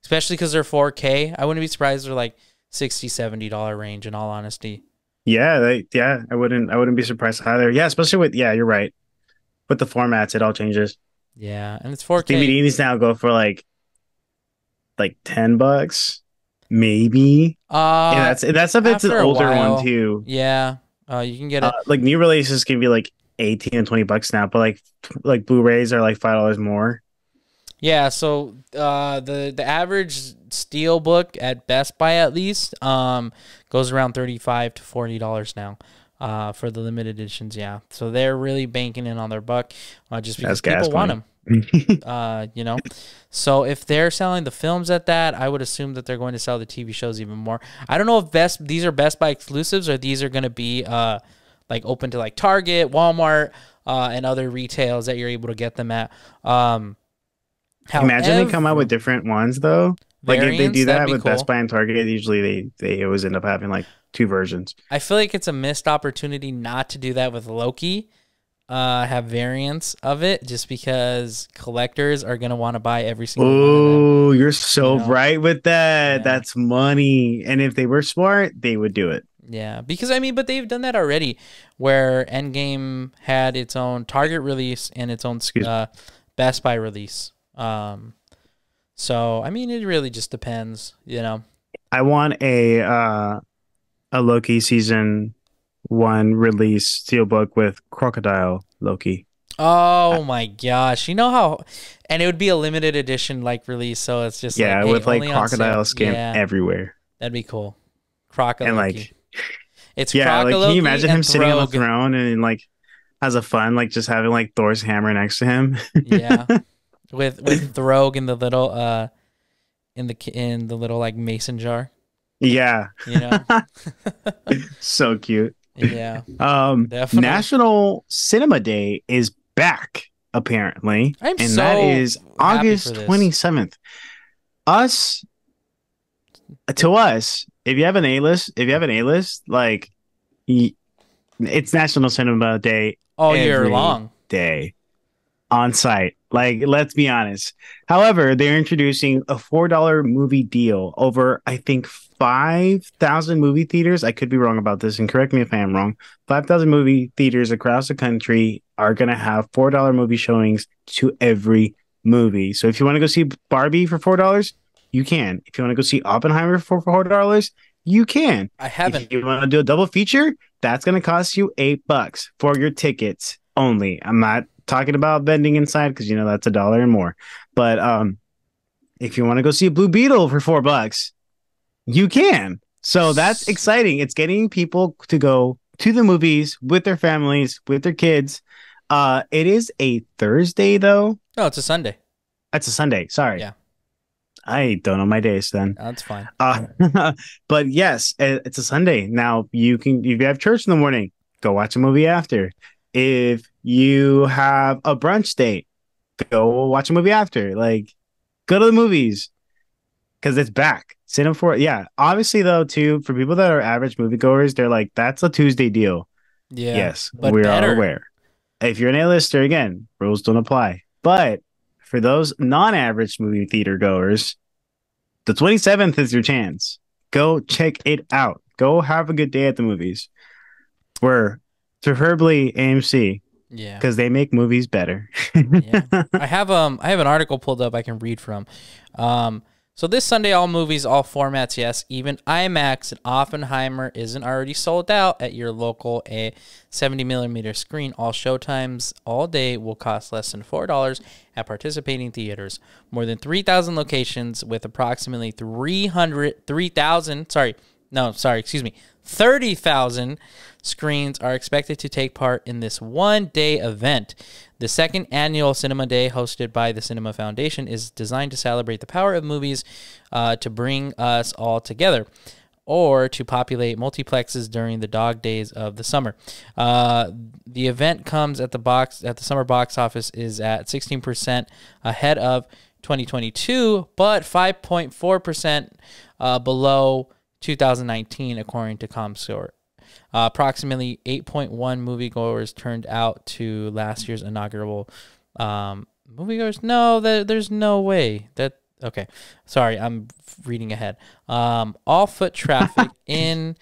especially because they're 4K. I wouldn't be surprised if they're like $60, $70 range. In all honesty. Yeah. I wouldn't be surprised either. Yeah, especially with you're right. With the formats, it all changes. Yeah, and it's 4K. DVDs now go for like $10, maybe. That's if it's an older one too. Yeah, you can get it. Like new releases can be like 18 and $20 now, but like Blu-rays are like $5 more. Yeah, so the average steelbook at Best Buy at least goes around $35 to $40 now. For the limited editions, yeah. So they're really banking in on their buck, just because people want them. You know, so if they're selling the films at that, I would assume that they're going to sell the TV shows even more. I don't know if these are Best Buy exclusives or these are going to be like open to like Target, Walmart, and other retails that you're able to get them at. Imagine they come out with However, different ones though. Like if they variants, do that'd that be with Best cool. Buy and Target, usually they always end up having like two versions. I feel like it's a missed opportunity not to do that with Loki. Have variants of it just because collectors are gonna want to buy every single one of them. Oh, you're You so know, right with that. yeah, That's money. And if they were smart, they would do it. yeah. Because I mean, but they've done that already, where Endgame had its own Target release and its own Excuse me. Best Buy release. So I mean, it really just depends. You know. I want a Loki season one release steelbook with Crocodile Loki. Uh, Oh my gosh. You know how and it would be a limited edition like release, so it's just like, Yeah, hey, with like only on crocodile sale. skin Yeah, everywhere. that'd be cool. Croca And Loki. like It's yeah, Croca like can you Loki imagine him and sitting on the Throg. throne and like has a fun like just having like Thor's hammer next to him? Yeah. With Throg in the little in the little like mason jar, Yeah. you know? So cute. Yeah, definitely. National Cinema Day is back, apparently, I'm and that so is happy for August this. 27th. Us to us, if you have an A-list, like y- it's National Cinema Day All year every long. day on site. Like, let's be honest. However, they're introducing a $4 movie deal over, I think, 5,000 movie theaters. I could be wrong about this, and correct me if I am wrong. 5,000 movie theaters across the country are going to have $4 movie showings to every movie. So if you want to go see Barbie for $4, you can. If you want to go see Oppenheimer for $4, you can. I If haven't. you want to do a double feature, that's going to cost you $8 for your tickets only. I'm not talking about vending inside because you know that's $1 and more. But if you want to go see a Blue Beetle for $4, you can. So that's exciting. It's getting people to go to the movies with their families, with their kids. It is a Thursday though. No, it's a Sunday. It's a Sunday. Sorry, Yeah, I don't know my days then. that's fine. Uh, but yes, it's a Sunday. Now you can, if you have church in the morning, go watch a movie after. If you have a brunch date, go watch a movie after. Like, go to the movies because it's back. Cinema for yeah. Obviously, though, too, for people that are average moviegoers, they're like, that's a Tuesday deal. Yeah, Yes, but we are better. aware. If you're an A-lister, again, rules don't apply. But for those non-average movie theater goers, the 27th is your chance. Go check it out. Go have a good day at the movies. We're preferably AMC Yeah. because they make movies better. Yeah. I have an article pulled up I can read from. So this Sunday, all movies, all formats, yes, even IMAX and Oppenheimer isn't already sold out at your local 70 millimeter screen. All showtimes all day will cost less than $4 at participating theaters. More than 3,000 locations with approximately 30,000 screens are expected to take part in this one-day event. The second annual Cinema Day, hosted by the Cinema Foundation, is designed to celebrate the power of movies to bring us all together, or to populate multiplexes during the dog days of the summer. The event comes at the summer box office is at 16% ahead of 2022, but 5.4% below 2019, according to ComScore. Approximately 8.1 moviegoers turned out to last year's inaugural moviegoers. No, there's no way that. Okay, sorry, I'm reading ahead. All foot traffic in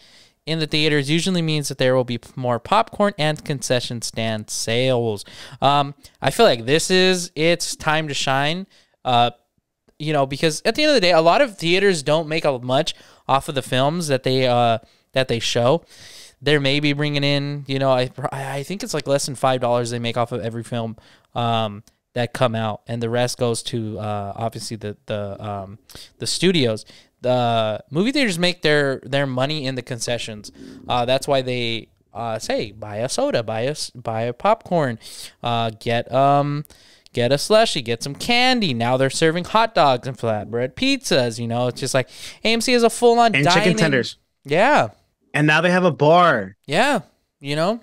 the theaters usually means that there will be more popcorn and concession stand sales. I feel like it's time to shine. Because at the end of the day, a lot of theaters don't make much off of the films that they show. They're maybe bringing in, I think it's like less than $5 they make off of every film that come out, and the rest goes to obviously the studios. The movie theaters make their money in the concessions. That's why they say buy a soda, buy a popcorn, get a slushie, get some candy. Now they're serving hot dogs and flatbread pizzas. You know, it's just like AMC is a full on And dining. chicken tenders. Yeah. And now they have a bar. Yeah. You know?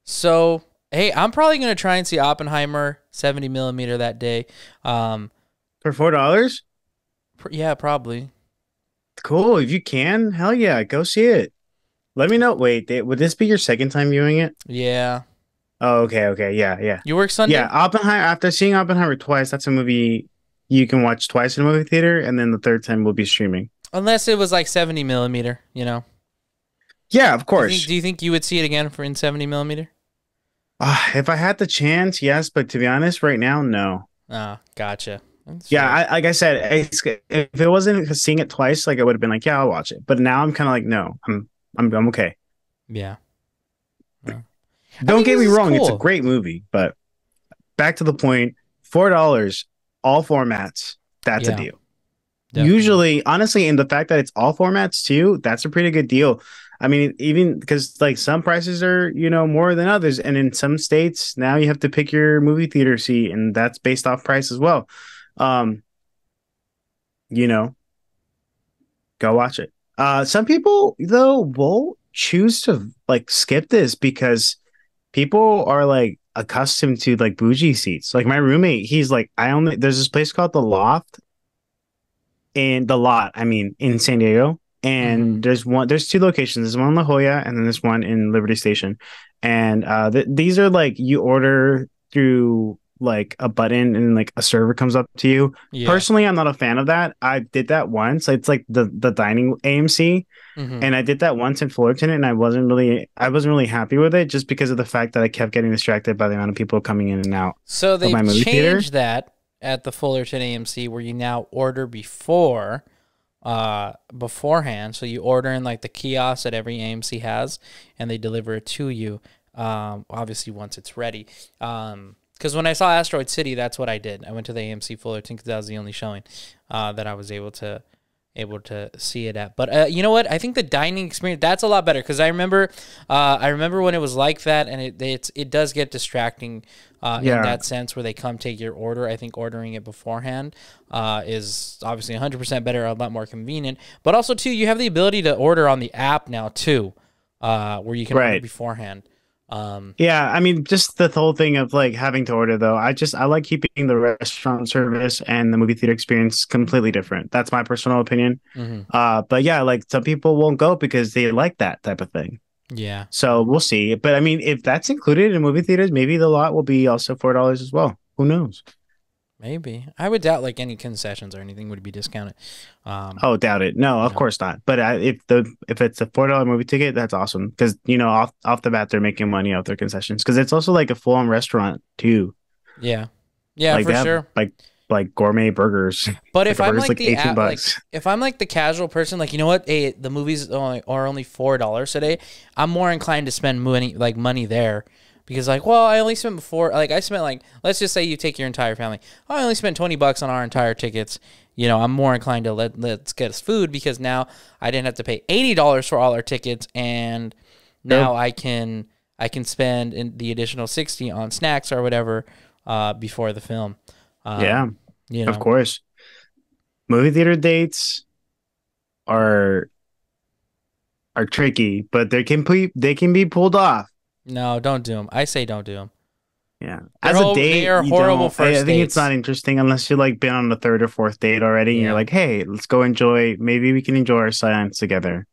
So, hey, I'm probably going to try and see Oppenheimer 70 millimeter that day. For $4? Yeah, probably. Cool. If you can, hell yeah, go see it. Let me know. Wait, would this be your second time viewing it? Yeah. Oh, okay, okay, yeah, yeah. You work Sunday? Yeah, Oppenheimer. After seeing Oppenheimer twice, that's a movie you can watch twice in a movie theater, and then the third time will be streaming. Unless it was like 70 millimeter, you know? Yeah, of course. Do you think you would see it again in 70 millimeter? If I had the chance, yes, but to be honest, right now, no. Ah, gotcha. That's Yeah, fair. like I said, if it wasn't seeing it twice, like I would have been like, yeah, I'll watch it. But now I'm kind of like, no, I'm okay. Yeah. Yeah. I Don't think get this me is wrong, it's a cool. great movie, but back to the point, $4, all formats, that's a Yeah, deal. definitely. Usually, honestly, and the fact that it's all formats too, that's a pretty good deal. I mean, even because like some prices are, more than others, and in some states now you have to pick your movie theater seat, and that's based off price as well. Um, you know, go watch it. Some people though will choose to like skip this because people are like accustomed to like bougie seats. Like my roommate, he's like, there's this place called the Loft in the lot, I mean, in San Diego. Mm-hmm. And there's two locations. There's one in La Jolla and then there's one in Liberty Station. And these are like you order through like a button and like a server comes up to you. Yeah. Personally, I'm not a fan of that. I did that once. It's like the dining AMC. Mm-hmm. And I did that once in Fullerton and I wasn't really happy with it just because of the fact that I kept getting distracted by the amount of people coming in and out So of my they've movie theater. changed that at the Fullerton AMC where you now order beforehand. So you order in like the kiosk that every AMC has and they deliver it to you. Obviously once it's ready. Because when I saw Asteroid City, that's what I did. I went to the AMC Fullerton because that was the only showing that I was able to see it at. But you know what? I think the dining experience, that's a lot better because I remember when it was like that, and it does get distracting in Yeah. that sense where they come take your order. I think ordering it beforehand is obviously 100% better, a lot more convenient. But also too, you have the ability to order on the app now too, where you can order Right. beforehand. Yeah, I mean, just the whole thing of like having to order though. I like keeping the restaurant service and the movie theater experience completely different. That's my personal opinion. Mm-hmm. But yeah, like some people won't go because they like that type of thing. Yeah. So we'll see. But I mean, if that's included in movie theaters, maybe the lot will be also $4 as well. Who knows? Maybe. I would doubt like any concessions or anything would be discounted. Oh, doubt it. No, of No. course not. But if it's a $4 movie ticket, that's awesome because off the bat they're making money off their concessions because it's also like a full on restaurant too. Yeah. Yeah, Like for they have sure. like gourmet burgers. But Like if a I'm burger's like like the 18 like bucks. if I'm like the casual person, like you know what, hey, the movies are only $4 today. I'm more inclined to spend money there because like, well, I only spent before like I spent like let's just say you take your entire family. Oh, I only spent $20 on our entire tickets. You know, I'm more inclined to let's get us food because now I didn't have to pay $80 for all our tickets, and now Nope. I can spend the additional 60 on snacks or whatever before the film. Yeah, You of know. course. Movie theater dates are are tricky, but they can be pulled off. No, don't do them. I say don't do them. Yeah. They're As a they date, are you horrible don't I first think it's dates. not interesting unless you're like been on the third or fourth date already and you're Yeah, like, "Hey, let's go enjoy maybe we can enjoy our silence together."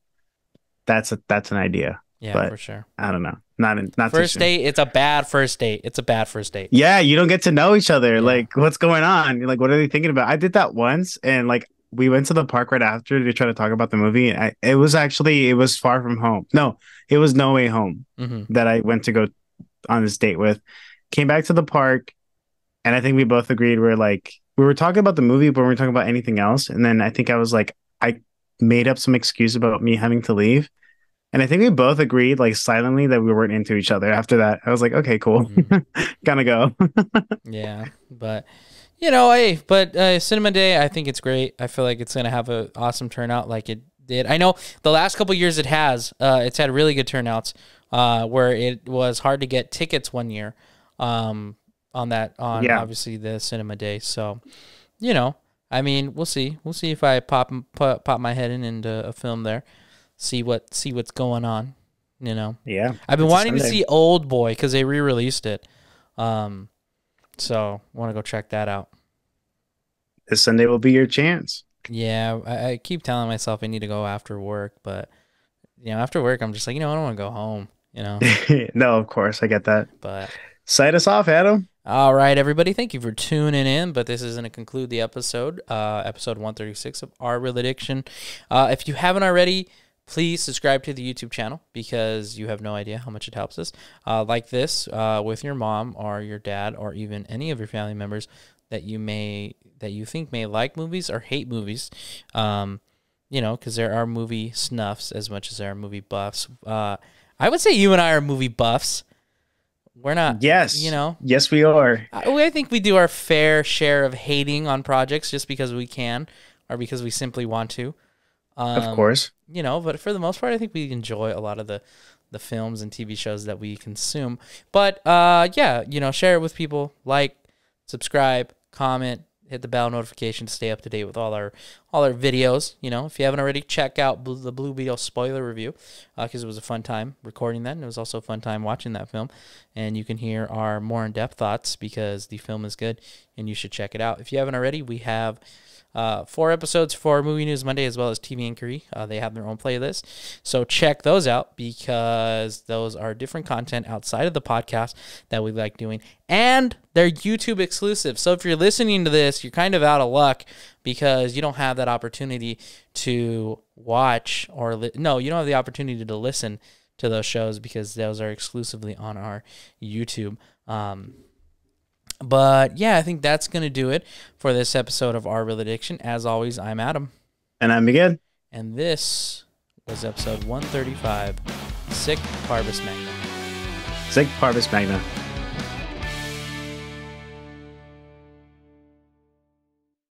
That's an idea. yeah, But for sure. I don't know. Not too First soon. date, it's a bad first date. It's a bad first date. Yeah, you don't get to know each other. Yeah. Like, what's going on? You're like, what are they thinking about? I did that once, and like, we went to the park right after to try to talk about the movie. It was Far From Home. No, it was No Way Home Mm-hmm. that I went to go on this date with. Came back to the park, and I think we both agreed we were talking about the movie, but we were talking about anything else. And then I think I was like, I made up some excuse about me having to leave. And I think we both agreed, like silently, that we weren't into each other after that. I was like, okay, cool. Mm-hmm. Gotta go. Yeah, but you know, hey, but Cinema Day, I think it's great. I feel like it's gonna have an awesome turnout, like it did. I know the last couple years it has. It's had really good turnouts. Where it was hard to get tickets one year. on Yeah. obviously the cinema day. So, you know, I mean, we'll see. We'll see if I pop my head into a film there. See what's going on. You know, Yeah. I've been It's a wanting to Sunday. see Old Boy because they re-released it. So want to go check that out. This Sunday will be your chance. Yeah, I keep telling myself I need to go after work, but after work I'm just like, I don't want to go home. No, of course, I get that. But Sight us off, Adam. all right, everybody, thank you for tuning in. But this is going to conclude the episode, episode 136 of Our Real Addiction. If you haven't already, please subscribe to the YouTube channel because you have no idea how much it helps us. Like this with your mom or your dad or even any of your family members that you think may like movies or hate movies. Because there are movie snuffs as much as there are movie buffs. I would say you and I are movie buffs. We're not. Yes. Yes, we are. I think we do our fair share of hating on projects just because we can or because we simply want to. Of course. But for the most part, I think we enjoy a lot of the films and TV shows that we consume. But share it with people, like, subscribe, comment, hit the bell notification to stay up to date with all our videos. If you haven't already, check out the Blue Beetle spoiler review because it was a fun time recording that, and it was also a fun time watching that film. And you can hear our more in-depth thoughts because the film is good, and you should check it out. If you haven't already, we have 4 episodes for Movie News Monday as well as TV Inquiry. They have their own playlist. So check those out because those are different content outside of the podcast that we like doing. And they're YouTube exclusive. So if you're listening to this, you're kind of out of luck because you don't have that opportunity to watch you don't have the opportunity to listen to those shows because those are exclusively on our YouTube. But yeah, I think that's going to do it for this episode of Our Real Addiction. As always, I'm Adam. And I'm Miguel. And this was episode 135, Sic Parvis Magna. Sic Parvis Magna.